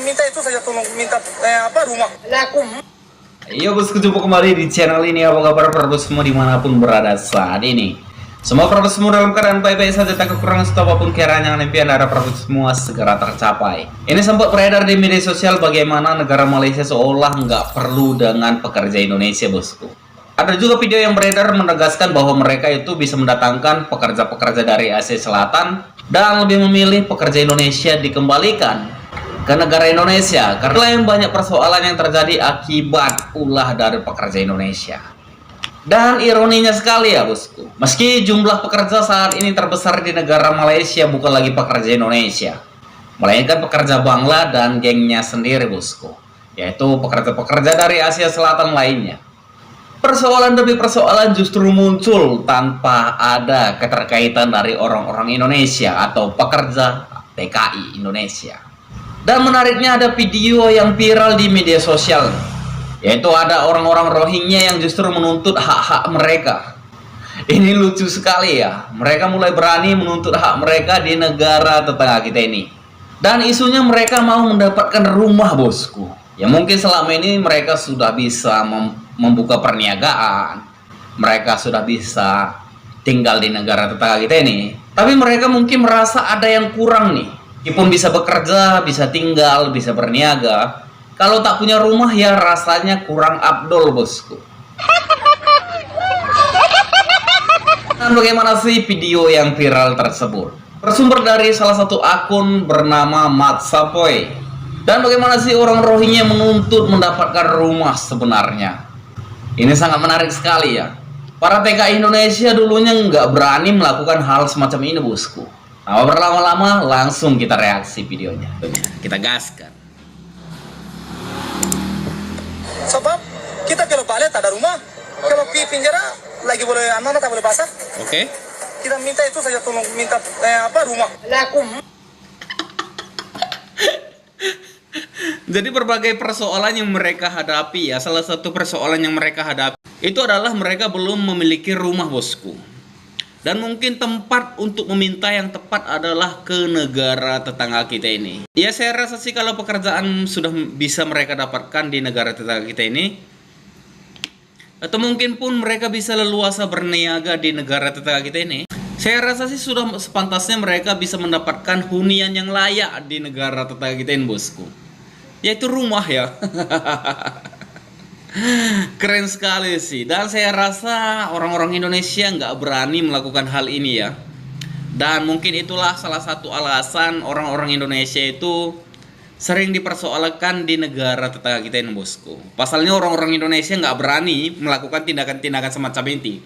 minta itu saja, tolong minta rumah. Laku. Iya bosku, jumpa kembali di channel ini. Apa kabar para semua dimanapun berada saat ini? Semua para semua dalam keadaan baik-baik saja, tak kekurangan satu apapun kiranya yang impian dari para semua segera tercapai. Ini sempat beredar di media sosial bagaimana negara Malaysia seolah nggak perlu dengan pekerja Indonesia bosku. Ada juga video yang beredar menegaskan bahwa mereka itu bisa mendatangkan pekerja-pekerja dari Asia Selatan dan lebih memilih pekerja Indonesia dikembalikan ke negara Indonesia karena yang banyak persoalan yang terjadi akibat ulah dari pekerja Indonesia. Dan ironinya sekali ya bosku, meski jumlah pekerja saat ini terbesar di negara Malaysia bukan lagi pekerja Indonesia, melainkan pekerja Bangla dan gengnya sendiri bosku, yaitu pekerja-pekerja dari Asia Selatan lainnya. Persoalan demi persoalan justru muncul tanpa ada keterkaitan dari orang-orang Indonesia atau pekerja TKI Indonesia. Dan menariknya ada video yang viral di media sosial, yaitu ada orang-orang Rohingya yang justru menuntut hak-hak mereka. Ini lucu sekali ya, mereka mulai berani menuntut hak mereka di negara tetangga kita ini. Dan isunya mereka mau mendapatkan rumah bosku. Ya mungkin selama ini mereka sudah bisa membuka perniagaan, mereka sudah bisa tinggal di negara tetangga kita ini. Tapi mereka mungkin merasa ada yang kurang nih. Meskipun bisa bekerja, bisa tinggal, bisa berniaga, kalau tak punya rumah ya rasanya kurang abdol bosku. Dan bagaimana sih video yang viral tersebut? Bersumber dari salah satu akun bernama Mat Sapoy. Dan bagaimana sih orang Rohingya menuntut mendapatkan rumah sebenarnya? Ini sangat menarik sekali ya. Para TKI Indonesia dulunya nggak berani melakukan hal semacam ini bosku. Nah, berlama-lama langsung kita reaksi videonya. Kita gaskan. Sebab kita kalau balik tak ada rumah, kalau di penjara lagi boleh anak tak boleh basah. Oke. Kita minta itu saja, tolong minta rumah. Laku. Jadi berbagai persoalan yang mereka hadapi ya, salah satu persoalan yang mereka hadapi itu adalah mereka belum memiliki rumah bosku. Dan mungkin tempat untuk meminta yang tepat adalah ke negara tetangga kita ini. Ya saya rasa sih kalau pekerjaan sudah bisa mereka dapatkan di negara tetangga kita ini, atau mungkin pun mereka bisa leluasa berniaga di negara tetangga kita ini, saya rasa sih sudah sepantasnya mereka bisa mendapatkan hunian yang layak di negara tetangga kita ini bosku. Yaitu rumah ya. Keren sekali sih. Dan saya rasa orang-orang Indonesia nggak berani melakukan hal ini ya. Dan mungkin itulah salah satu alasan orang-orang Indonesia itu sering dipersoalkan di negara tetangga kita ini bosku. Pasalnya orang-orang Indonesia nggak berani melakukan tindakan-tindakan semacam ini.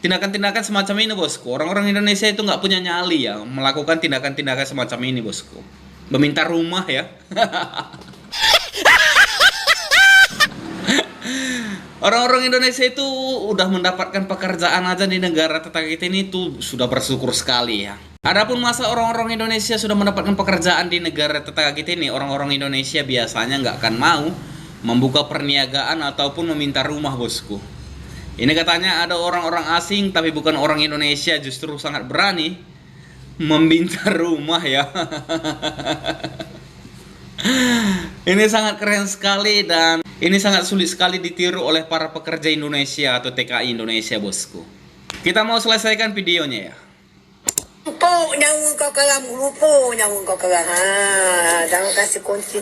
Tindakan-tindakan semacam ini bosku. Orang-orang Indonesia itu nggak punya nyali ya melakukan tindakan-tindakan semacam ini bosku. Meminta rumah ya. Orang-orang Indonesia itu udah mendapatkan pekerjaan aja di negara tetangga kita ini tuh sudah bersyukur sekali ya. Adapun masa orang-orang Indonesia sudah mendapatkan pekerjaan di negara tetangga kita ini, orang-orang Indonesia biasanya nggak akan mau membuka perniagaan ataupun meminta rumah bosku. Ini katanya ada orang-orang asing tapi bukan orang Indonesia justru sangat berani meminta rumah ya. Ini sangat keren sekali dan ini sangat sulit sekali ditiru oleh para pekerja Indonesia atau TKI Indonesia bosku. Kita mau selesaikan videonya ya. Lupa nyawa kau keram, lupa nyawa kau keram. Jangan kasih kunci.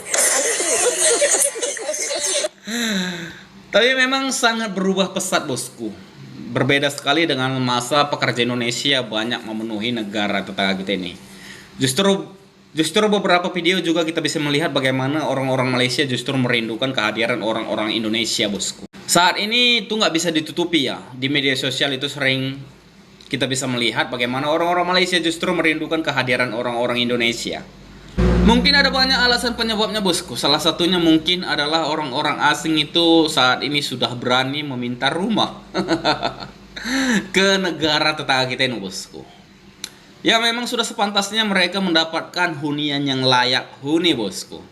Tapi memang sangat berubah pesat bosku. Berbeda sekali dengan masa pekerja Indonesia banyak memenuhi negara tetangga kita ini. Justru beberapa video juga kita bisa melihat bagaimana orang-orang Malaysia justru merindukan kehadiran orang-orang Indonesia bosku. Saat ini itu nggak bisa ditutupi ya. Di media sosial itu sering kita bisa melihat bagaimana orang-orang Malaysia justru merindukan kehadiran orang-orang Indonesia. Mungkin ada banyak alasan penyebabnya bosku. Salah satunya mungkin adalah orang-orang asing itu saat ini sudah berani meminta rumah ke negara tetangga kita ini bosku. Ya memang sudah sepantasnya mereka mendapatkan hunian yang layak huni bosku.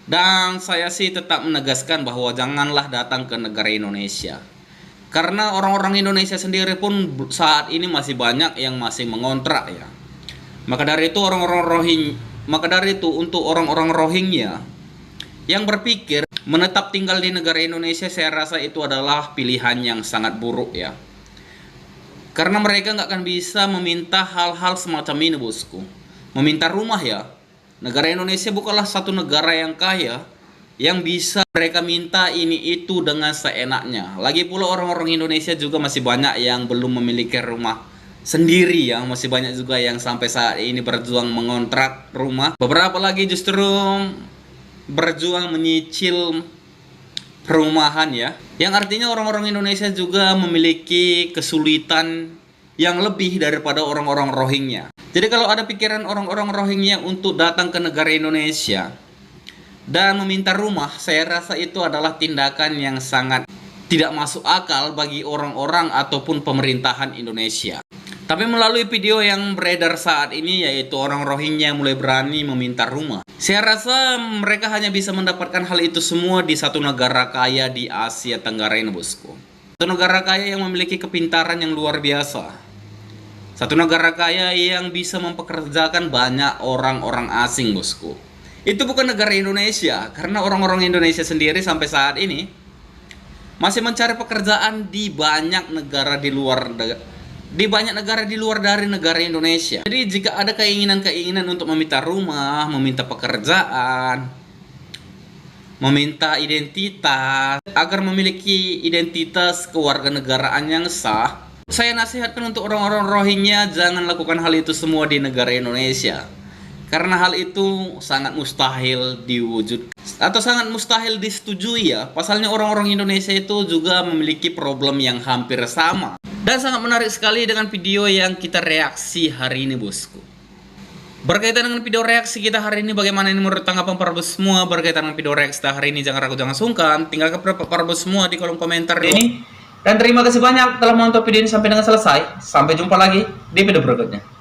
Dan saya sih tetap menegaskan bahwa janganlah datang ke negara Indonesia. Karena orang-orang Indonesia sendiri pun saat ini masih banyak yang masih mengontrak ya. Maka dari itu untuk orang-orang Rohingya yang berpikir menetap tinggal di negara Indonesia, saya rasa itu adalah pilihan yang sangat buruk ya. Karena mereka nggak akan bisa meminta hal-hal semacam ini, bosku. Meminta rumah ya. Negara Indonesia bukanlah satu negara yang kaya yang bisa mereka minta ini itu dengan seenaknya. Lagi pula orang-orang Indonesia juga masih banyak yang belum memiliki rumah sendiri ya. Masih banyak juga yang sampai saat ini berjuang mengontrak rumah. Beberapa lagi justru berjuang menyicil perumahan ya. Yang artinya orang-orang Indonesia juga memiliki kesulitan yang lebih daripada orang-orang Rohingya. Jadi kalau ada pikiran orang-orang Rohingya untuk datang ke negara Indonesia dan meminta rumah, saya rasa itu adalah tindakan yang sangat tidak masuk akal bagi orang-orang ataupun pemerintahan Indonesia. Tapi melalui video yang beredar saat ini, yaitu orang Rohingya mulai berani meminta rumah, saya rasa mereka hanya bisa mendapatkan hal itu semua di satu negara kaya di Asia Tenggara ini, bosku. Satu negara kaya yang memiliki kepintaran yang luar biasa. Satu negara kaya yang bisa mempekerjakan banyak orang-orang asing, bosku. Itu bukan negara Indonesia, karena orang-orang Indonesia sendiri sampai saat ini masih mencari pekerjaan di banyak negara di luar dari negara Indonesia. Jadi jika ada keinginan-keinginan untuk meminta rumah, meminta pekerjaan, meminta identitas, agar memiliki identitas kewarganegaraan yang sah, saya nasihatkan untuk orang-orang Rohingya jangan lakukan hal itu semua di negara Indonesia. Karena hal itu sangat mustahil diwujudkan atau sangat mustahil disetujui ya. Pasalnya orang-orang Indonesia itu juga memiliki problem yang hampir sama. Dan sangat menarik sekali dengan video yang kita reaksi hari ini, bosku. Berkaitan dengan video reaksi kita hari ini, bagaimana ini menurut tanggapan para bos semua? Berkaitan dengan video reaksi kita hari ini, jangan ragu, jangan sungkan. Tinggalkan para bos semua di kolom komentar ini. Dan terima kasih banyak telah menonton video ini sampai dengan selesai. Sampai jumpa lagi di video berikutnya.